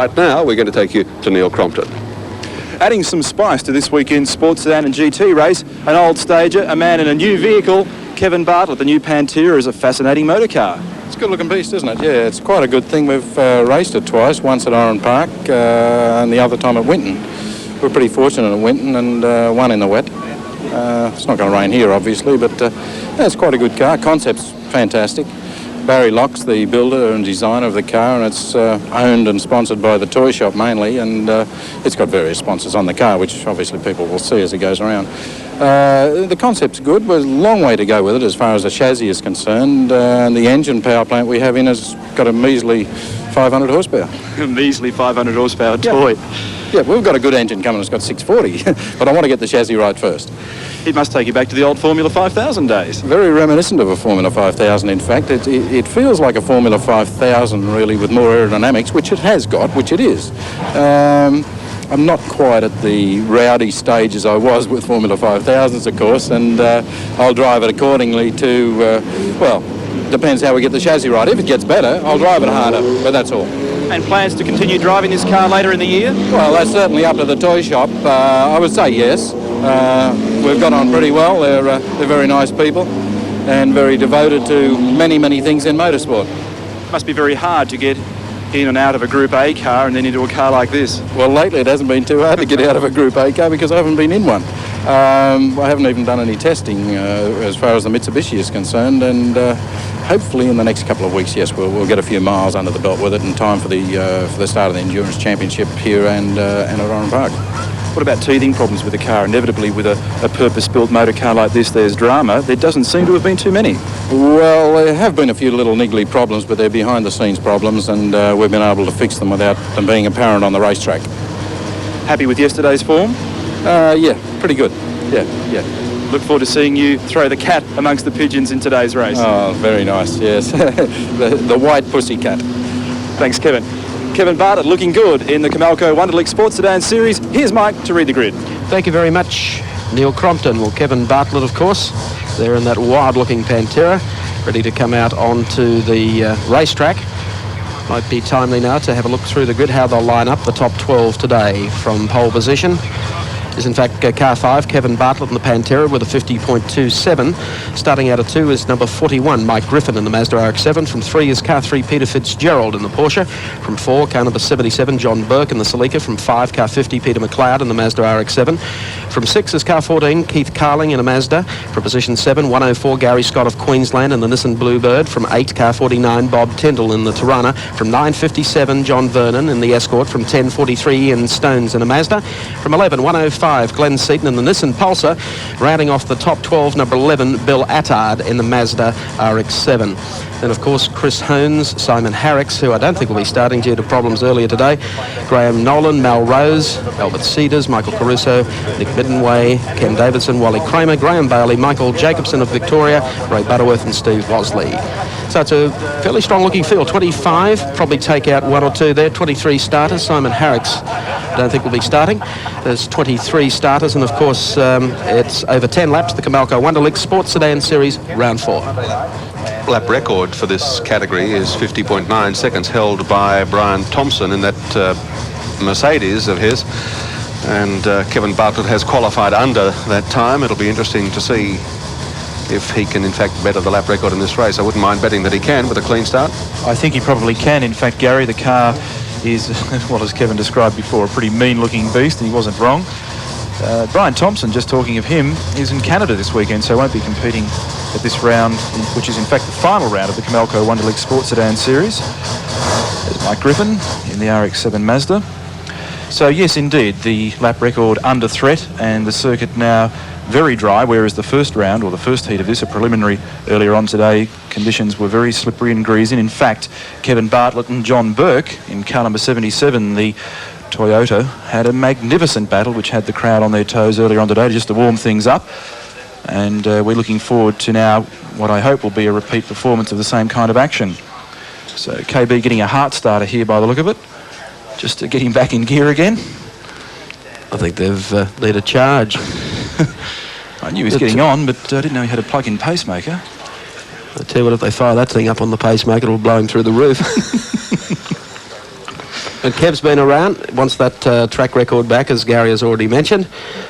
right now, we're going to take you to Neil Crompton. Adding some spice to this weekend's Sports Sedan and GT race, an old stager, a man in a new vehicle, Kevin Bartlett. The new Pantera is a fascinating motor car. It's a good-looking beast, isn't it? Yeah, it's quite a good thing. We've raced it twice, once at Oran Park and the other time at Winton. We're pretty fortunate at Winton and one in the wet. It's not going to rain here, obviously, but yeah, it's quite a good car. Concept's fantastic. Barry Locke's the builder and designer of the car, and it's owned and sponsored by the toy shop mainly, and it's got various sponsors on the car, which obviously people will see as it goes around. The concept's good. There's a long way to go with it as far as the chassis is concerned, and the engine power plant we have in has got a measly 500 horsepower. A measly 500 horsepower toy. Yeah, we've got a good engine coming. It's got 640, but I want to get the chassis right first. It must take you back to the old Formula 5000 days. Very reminiscent of a Formula 5000, in fact. It feels like a Formula 5000, really, with more aerodynamics, which it has got, which it is. I'm not quite at the rowdy stage as I was with Formula 5000s, of course, and I'll drive it accordingly to, well, depends how we get the chassis right. If it gets better, I'll drive it harder, but that's all. And plans to continue driving this car later in the year? Well, that's certainly up to the toy shop. I would say yes. We've got on pretty well. They're very nice people and very devoted to many, many things in motorsport. It must be very hard to get in and out of a Group A car and then into a car like this. Well, lately it hasn't been too hard to get out of a Group A car because I haven't been in one. I haven't even done any testing as far as the Mitsubishi is concerned, and hopefully in the next couple of weeks, yes, we'll get a few miles under the belt with it in time for the start of the Endurance Championship here and at Oran Park. What about teething problems with the car? Inevitably, with a purpose-built motor car like this, there's drama. There doesn't seem to have been too many. Well, there have been a few little niggly problems, but they're behind-the-scenes problems, and we've been able to fix them without them being apparent on the racetrack. Happy with yesterday's form? Yeah, pretty good. Yeah. Look forward to seeing you throw the cat amongst the pigeons in today's race. Oh, very nice, yes. the white pussy cat. Thanks, Kevin. Kevin Bartlett looking good in the Comalco Wunderlich Sports Sedan Series. Here's Mike to read the grid. Thank you very much, Neil Crompton. Well, Kevin Bartlett, of course, there in that wild-looking Pantera, ready to come out onto the racetrack. Might be timely now to have a look through the grid, how they'll line up the top 12 today. From pole position is in fact car 5, Kevin Bartlett in the Pantera with a 50.27. Starting out of 2 is number 41, Mike Griffin in the Mazda RX-7. From 3 is car 3, Peter Fitzgerald in the Porsche. From 4, car number 77, John Burke in the Celica. From 5, car 50, Peter McLeod in the Mazda RX-7. From 6 is car 14, Keith Carling in a Mazda. From position 7, 104, Garry Scott of Queensland in the Nissan Bluebird. From 8, car 49, Bob Tyndall in the Tirana. From 9.57, John Vernon in the Escort. From 10.43, Ian Stones in a Mazda. From 11, 105, Glenn Seaton in the Nissan Pulsar. Rounding off the top 12, number 11, Bill Attard in the Mazda RX-7. Then, of course, Chris Hones, Simon Harricks, who I don't think will be starting due to problems earlier today, Graham Nolan, Mal Rose, Albert Cedars, Michael Caruso, Nick Middenway, Ken Davidson, Wally Kramer, Graham Bailey, Michael Jacobson of Victoria, Ray Butterworth and Steve Bosley. So it's a fairly strong-looking field. 25, probably take out 1 or 2 there. 23 starters. Simon Harricks, I don't think will be starting. There's 23 starters, and of course, it's over 10 laps. The Comalco Wunderlich Sports Sedan Series, round 4. Lap record for this category is 50.9 seconds, held by Brian Thompson in that Mercedes of his. And Kevin Bartlett has qualified under that time. It'll be interesting to see if he can in fact better the lap record in this race. I wouldn't mind betting that he can with a clean start. I think he probably can. In fact, Garry, the car is, well, as Kevin described before, a pretty mean-looking beast, and he wasn't wrong. Brian Thompson, just talking of him, is in Canada this weekend, so won't be competing at this round, which is in fact the final round of the Comalco Wunderlich Sports Sedan Series. There's Mike Griffin in the RX-7 Mazda. So yes, indeed, the lap record under threat, and the circuit now very dry, whereas the first round, or the first heat of this, a preliminary earlier on today, conditions were very slippery and greasy. And in fact, Kevin Bartlett and John Burke in car number 77, the Toyota, had a magnificent battle which had the crowd on their toes earlier on today just to warm things up. And we're looking forward to now what I hope will be a repeat performance of the same kind of action. So KB getting a heart starter here by the look of it, just to get him back in gear again. I think they've led a charge. I knew he was getting on, but I didn't know he had a plug-in pacemaker. I tell you what, if they fire that thing up on the pacemaker, it'll blow him through the roof. And Kev's been around, wants that track record back, as Garry has already mentioned.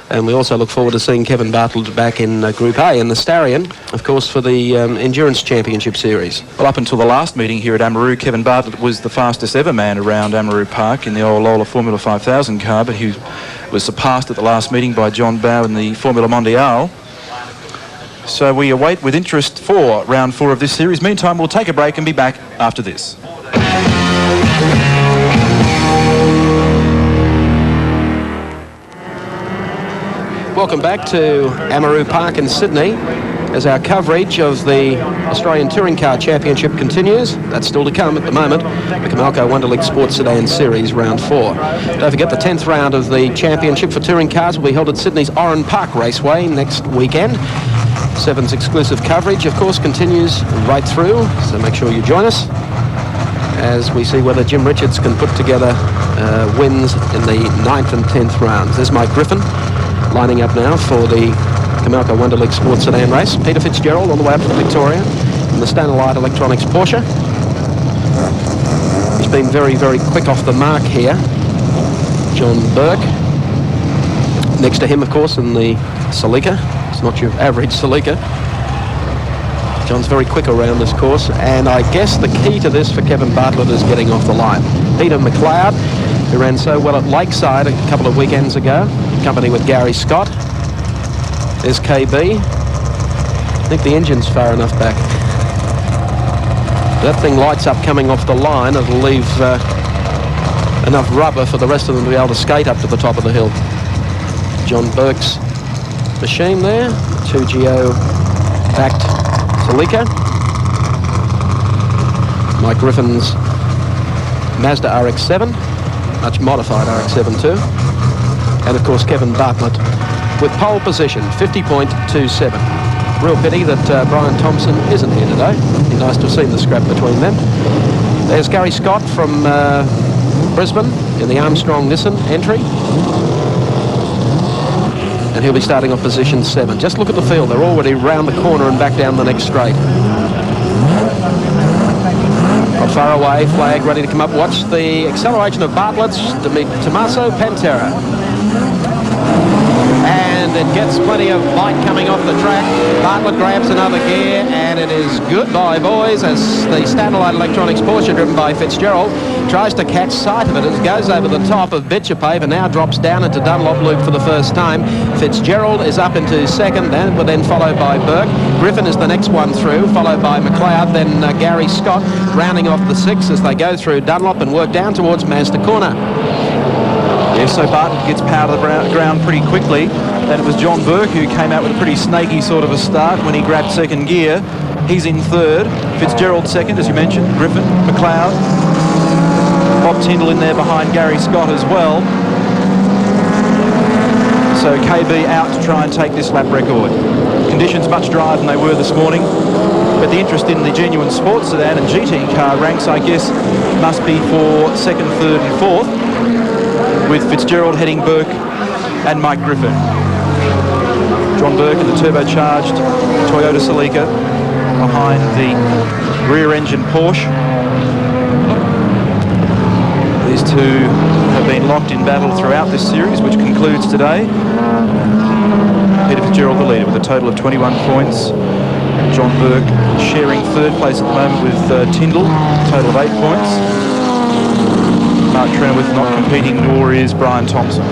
And we also look forward to seeing Kevin Bartlett back in Group A in the Stallion, of course, for the Endurance Championship Series. Well, up until the last meeting here at Amaroo, Kevin Bartlett was the fastest ever man around Amaroo Park in the old Lola Formula 5000 car, but he was surpassed at the last meeting by John Bowe in the Formula Mondiale. So we await with interest for round 4 of this series. Meantime, we'll take a break and be back after this. Welcome back to Amaroo Park in Sydney as our coverage of the Australian Touring Car Championship continues. That's still to come at the moment. The Comalco Wunderlich Sports Sedan Series Round 4. Don't forget the 10th round of the championship for touring cars will be held at Sydney's Oran Park Raceway next weekend. Seven's exclusive coverage, of course, continues right through, so make sure you join us as we see whether Jim Richards can put together wins in the 9th and 10th rounds. There's Mike Griffin lining up now for the Comalco Wunderlich Sports Sedan race. Peter Fitzgerald on the way up from Victoria in the Stanley Electronics Porsche. He's been very, very quick off the mark here. John Burke. Next to him, of course, in the Celica. It's not your average Celica. John's very quick around this course, and I guess the key to this for Kevin Bartlett is getting off the line. Peter McLeod, who ran so well at Lakeside a couple of weekends ago, in company with Garry Scott. There's KB. I think the engine's far enough back. That thing lights up coming off the line. It'll leave enough rubber for the rest of them to be able to skate up to the top of the hill. John Burke's machine there, 2GO backed Celica. Mike Griffin's Mazda RX-7, much modified RX-7 too. And of course Kevin Bartlett with pole position, 50.27. Real pity that Brian Thompson isn't here today. It'd be nice to have seen the scrap between them. There's Garry Scott from Brisbane in the Armstrong Nissan entry. And he'll be starting off position 7. Just look at the field. They're already round the corner and back down the next straight. Not far away, flag ready to come up. Watch the acceleration of Bartlett's DeTomaso Pantera. And it gets plenty of light coming off the track. Bartlett grabs another gear, and it is goodbye, boys, as the Stanley Electronics Porsche, driven by Fitzgerald, tries to catch sight of it as it goes over the top of Bitchapave and now drops down into Dunlop Loop for the first time. Fitzgerald is up into second, then followed by Burke. Griffin is the next one through, followed by McLeod, then Garry Scott, rounding off the 6 as they go through Dunlop and work down towards Mazda Corner. Yes, so Bartlett gets power to the ground pretty quickly. Then it was John Burke who came out with a pretty snaky sort of a start when he grabbed second gear. He's in third. Fitzgerald second, as you mentioned. Griffin, McLeod. Bob Tyndall in there behind Garry Scott as well. So KB out to try and take this lap record. Conditions much drier than they were this morning. But the interest in the genuine sports sedan and GT car ranks, I guess, must be for second, third and fourth, with Fitzgerald heading Burke and Mike Griffin. John Burke in the turbocharged Toyota Celica behind the rear-engine Porsche. These two have been locked in battle throughout this series, which concludes today. Peter Fitzgerald the leader with a total of 21 points. John Burke sharing third place at the moment with Tyndall, total of 8 points. Mark Trenoweth not competing, nor is Brian Thompson.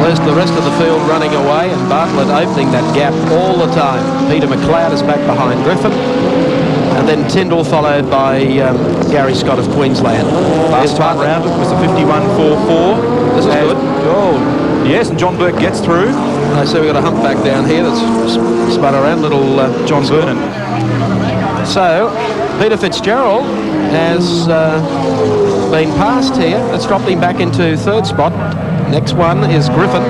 The rest of the field running away, and Bartlett opening that gap all the time. Peter McLeod is back behind Griffin, and then Tyndall followed by Garry Scott of Queensland. Last time round it was a 51.44. This is good. Oh, yes, and John Burke gets through. I see we've got a humpback down here that's spun around, little John Vernon. So Peter Fitzgerald has been passed here. That's dropped him back into third spot. Next one is Griffin.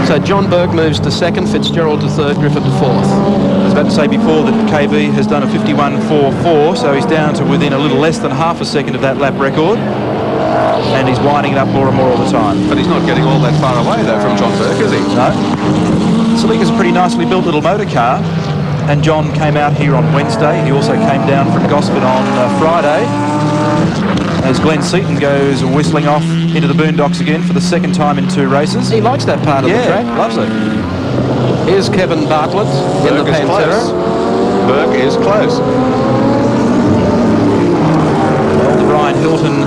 So John Burke moves to second, Fitzgerald to third, Griffin to fourth. I was about to say before that KB has done a 51.44, so he's down to within a little less than half a second of that lap record. And he's winding it up more and more all the time. But he's not getting all that far away, though, from John Burke, is he? No. Celica's a pretty nicely built little motor car. And John came out here on Wednesday. He also came down from Gosford on Friday. As Glenn Seaton goes whistling off into the boondocks again for the second time in 2 races. He likes that part of the track. Loves it. Here's Kevin Bartlett in the Pantera. Burke is close. The Brian Hilton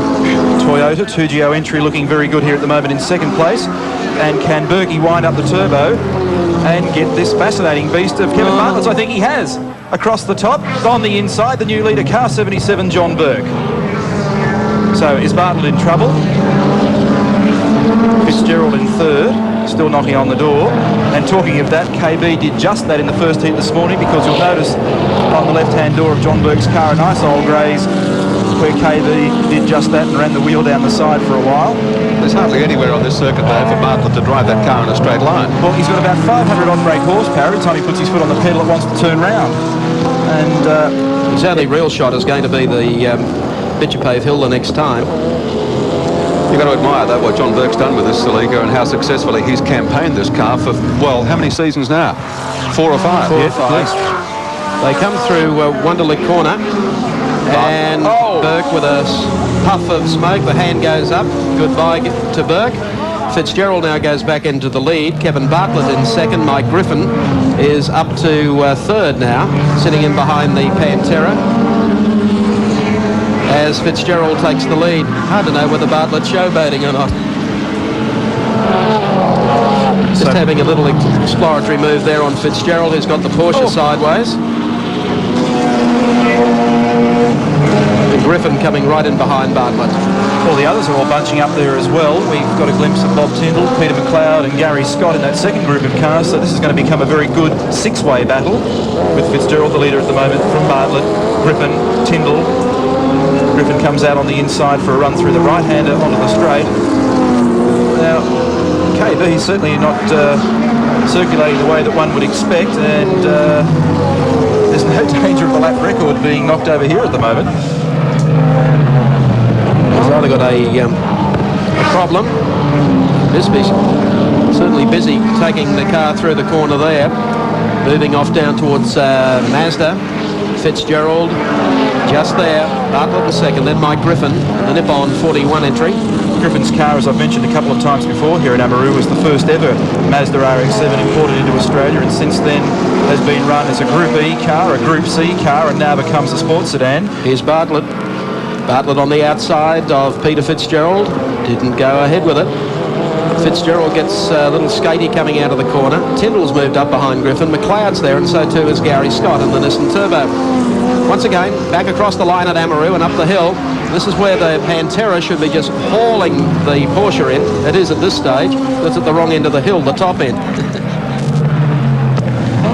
Toyota 2GO entry looking very good here at the moment in second place. And can Berkey wind up the turbo and get this fascinating beast of Kevin Bartlett's? I think he has. Across the top, on the inside, the new leader, car 77, John Burke. So is Bartlett in trouble? Fitzgerald in third, still knocking on the door. And talking of that, KB did just that in the first heat this morning, because you'll notice on the left-hand door of John Burke's car, a nice old graze, where KB did just that and ran the wheel down the side for a while. There's hardly anywhere on this circuit, though, for Bartlett to drive that car in a straight line. Well, he's got about 500 odd brake horsepower. Every time he puts his foot on the pedal, it wants to turn round. And his only real shot is going to be the Bitchapave Hill the next time. You've got to admire, though, what John Burke's done with this Celica and how successfully he's campaigned this car for, well, how many seasons now? 4 or 5? 4 or 5. Yes. They come through Wunderlich corner, and Burke with a puff of smoke. The hand goes up. Goodbye to Burke. Fitzgerald now goes back into the lead. Kevin Bartlett in second. Mike Griffin is up to third now, sitting in behind the Pantera, as Fitzgerald takes the lead. Hard to know whether Bartlett's showboating or not. Just having a little exploratory move there on Fitzgerald, who's got the Porsche sideways. And Griffin coming right in behind Bartlett. Well, the others are all bunching up there as well. We've got a glimpse of Bob Tyndall, Peter McLeod and Garry Scott in that second group of cars. So this is going to become a very good 6-way battle, with Fitzgerald the leader at the moment from Bartlett, Griffin, Tyndall. Griffin comes out on the inside for a run through the right-hander onto the straight. Now, KB, he's certainly not circulating the way that one would expect, and there's no danger of the lap record being knocked over here at the moment. He's either got a problem. Bisbee's certainly busy taking the car through the corner there, moving off down towards Mazda. Fitzgerald just there. Bartlett in second, then Mike Griffin, the Nippon 41 entry. Griffin's car, as I've mentioned a couple of times before here in Amaroo, was the first ever Mazda RX-7 imported into Australia, and since then has been run as a Group E car, a Group C car, and now becomes a sports sedan. Here's Bartlett. Bartlett on the outside of Peter Fitzgerald. Didn't go ahead with it. Fitzgerald gets a little skatey coming out of the corner. Tyndall's moved up behind Griffin. McLeod's there, and so too is Garry Scott in the Nissan Turbo. Once again, back across the line at Amaroo and up the hill. This is where the Pantera should be just hauling the Porsche in. It is at this stage. That's at the wrong end of the hill, the top end.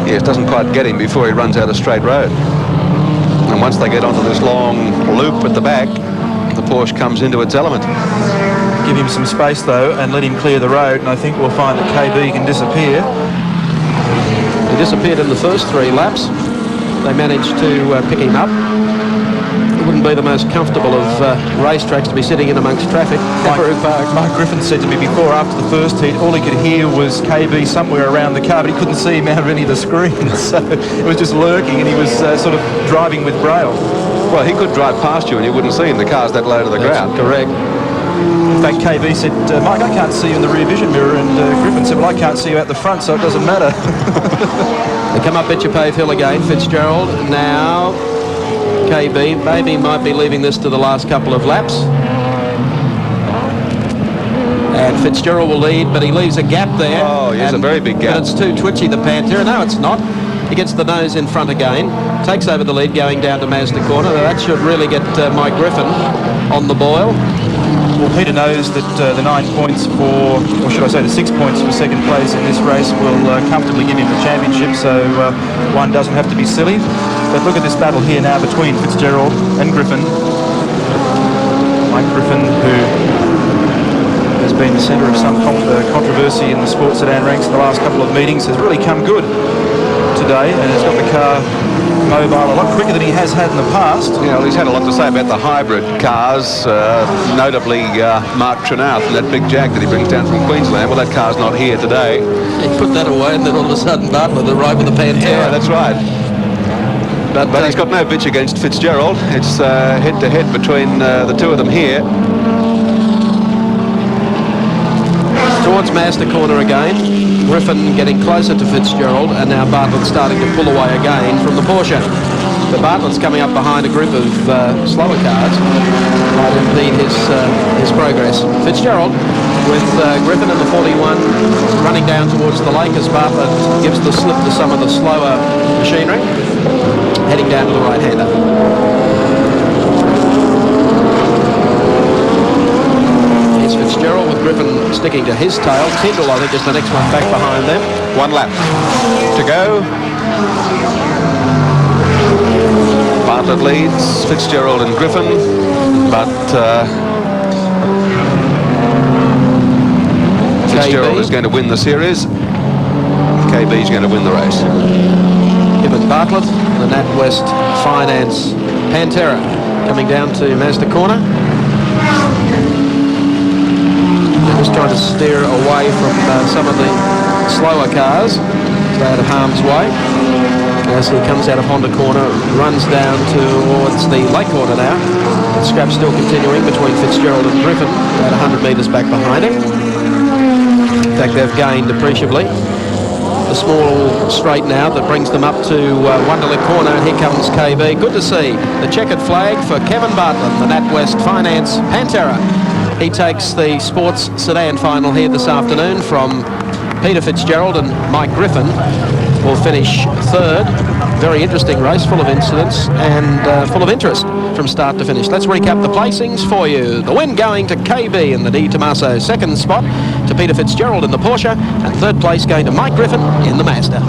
Yes, doesn't quite get him before he runs out a straight road. And once they get onto this long loop at the back, the Porsche comes into its element. Give him some space, though, and let him clear the road, and I think we'll find that KB can disappear. He disappeared in the first 3 laps. They managed to pick him up. It wouldn't be the most comfortable of racetracks to be sitting in amongst traffic. Mike Griffin said to me before, after the first heat, all he could hear was KB somewhere around the car, but he couldn't see him out of any of the screens. So it was just lurking, and he was sort of driving with braille. Well, he could drive past you and you wouldn't see him. The car's that low to the ground. Correct. In fact, KB said, Mike, I can't see you in the rear vision mirror, and Griffin said, well, I can't see you out the front, so it doesn't matter. They come up Bitchapave Hill again. Fitzgerald now. KB maybe might be leaving this to the last couple of laps. And Fitzgerald will lead, but he leaves a gap there. Oh, yes, a very big gap. But it's too twitchy, the Pantera. No, it's not. He gets the nose in front again. Takes over the lead going down to Mazda corner. That should really get Mike Griffin on the boil. Well, Peter knows that the 9 points for, or should I say the 6 points for second place in this race will comfortably give him the championship, so one doesn't have to be silly. But look at this battle here now between Fitzgerald and Griffin. Mike Griffin, who has been the centre of some controversy in the sports sedan ranks in the last couple of meetings, has really come good today and has got the car mobile a lot quicker than he has had in the past. Yeah, well, he's had a lot to say about the hybrid cars, notably Mark Trinath and that big Jag that he brings down from Queensland. Well, that car's not here today. He put that away, and then all of a sudden Bartlett arrived with the Pantera. Yeah, that's right. But he's got no bitch against Fitzgerald. It's head-to-head between the two of them here. Towards Master Corner again. Griffin getting closer to Fitzgerald, and now Bartlett starting to pull away again from the Porsche. But Bartlett's coming up behind a group of slower cars. Might impede his progress. Fitzgerald with Griffin in the 41 running down towards the lake as Bartlett gives the slip to some of the slower machinery. Heading down to the right-hander. Here's Fitzgerald with Griffin sticking to his tail. Tyndall, I think, is the next one back behind them. 1 lap to go. Bartlett leads Fitzgerald and Griffin, but Fitzgerald is going to win the series. KB is going to win the race. Kevin Bartlett, the NatWest Finance Pantera, coming down to Mazda Corner. They're just trying to steer away from some of the slower cars, stay out of harm's way. As he comes out of Honda Corner, runs down towards the Lake Corner now. The scrap still continuing between Fitzgerald and Griffin, about 100 metres back behind him. In fact, they've gained appreciably. The small straight now that brings them up to Wunderlich Corner, and here comes KB. Good to see the checkered flag for Kevin Bartlett, the NatWest Finance Pantera. He takes the sports sedan final here this afternoon from Peter Fitzgerald, and Mike Griffin will finish third. Very interesting race, full of incidents and full of interest from start to finish. Let's recap the placings for you. The win going to KB in the DeTomaso, second spot to Peter Fitzgerald in the Porsche, and third place going to Mike Griffin in the Mazda.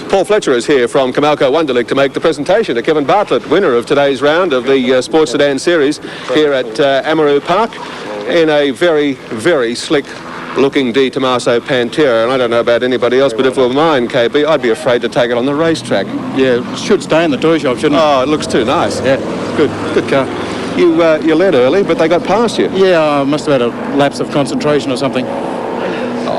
Paul Fletcher is here from Comalco Wunderlich to make the presentation to Kevin Bartlett, winner of today's round of the Sports Sedan Series here at Amaroo Park in a very, very slick looking DeTomaso Pantera. And I don't know about anybody else, but if it were mine, KB, I'd be afraid to take it on the racetrack. Yeah, it should stay in the toy shop, shouldn't it? Oh, it looks too nice. Yeah, good car. You led early, but they got past you. Yeah, I must have had a lapse of concentration or something.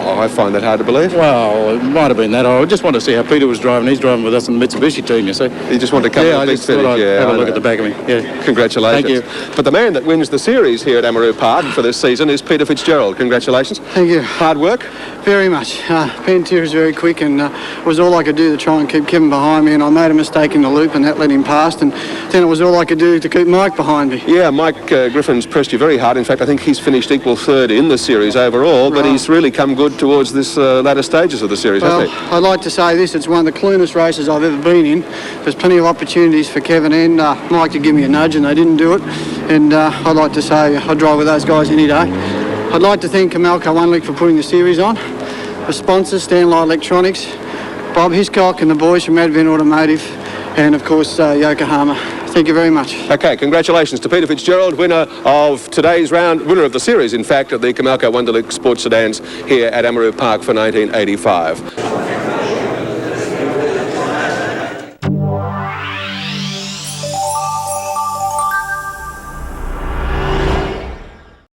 Oh, I find that hard to believe. Well, it might have been that. I just wanted to see how Peter was driving. He's driving with us in the Mitsubishi team, you see. You just want to come to the big finish. Have a look at the back of me. Yeah. Congratulations. Thank you. But the man that wins the series here at Amaroo Park for this season is Peter Fitzgerald. Congratulations. Thank you. Hard work? Very much. Pantera is very quick, and it was all I could do to try and keep Kevin behind me, and I made a mistake in the loop, and that let him past, and then it was all I could do to keep Mike behind me. Yeah, Mike Griffin's pressed you very hard. In fact, I think he's finished equal third in the series overall, but he's really come good towards this latter stages of the series, hasn't he? I'd like to say this, it's one of the cleanest races I've ever been in. There's plenty of opportunities for Kevin and Mike to give me a nudge, and they didn't do it, and I'd like to say I'd drive with those guys any day. I'd like to thank Comalco Wunderlich for putting the series on. The sponsors, Stanley Electronics, Bob Hiscock and the boys from Advent Automotive, and of course Yokohama. Thank you very much. Okay, congratulations to Peter Fitzgerald, winner of today's round, winner of the series, in fact, of the Comalco Wunderlich Sports Sedans here at Amaroo Park for 1985.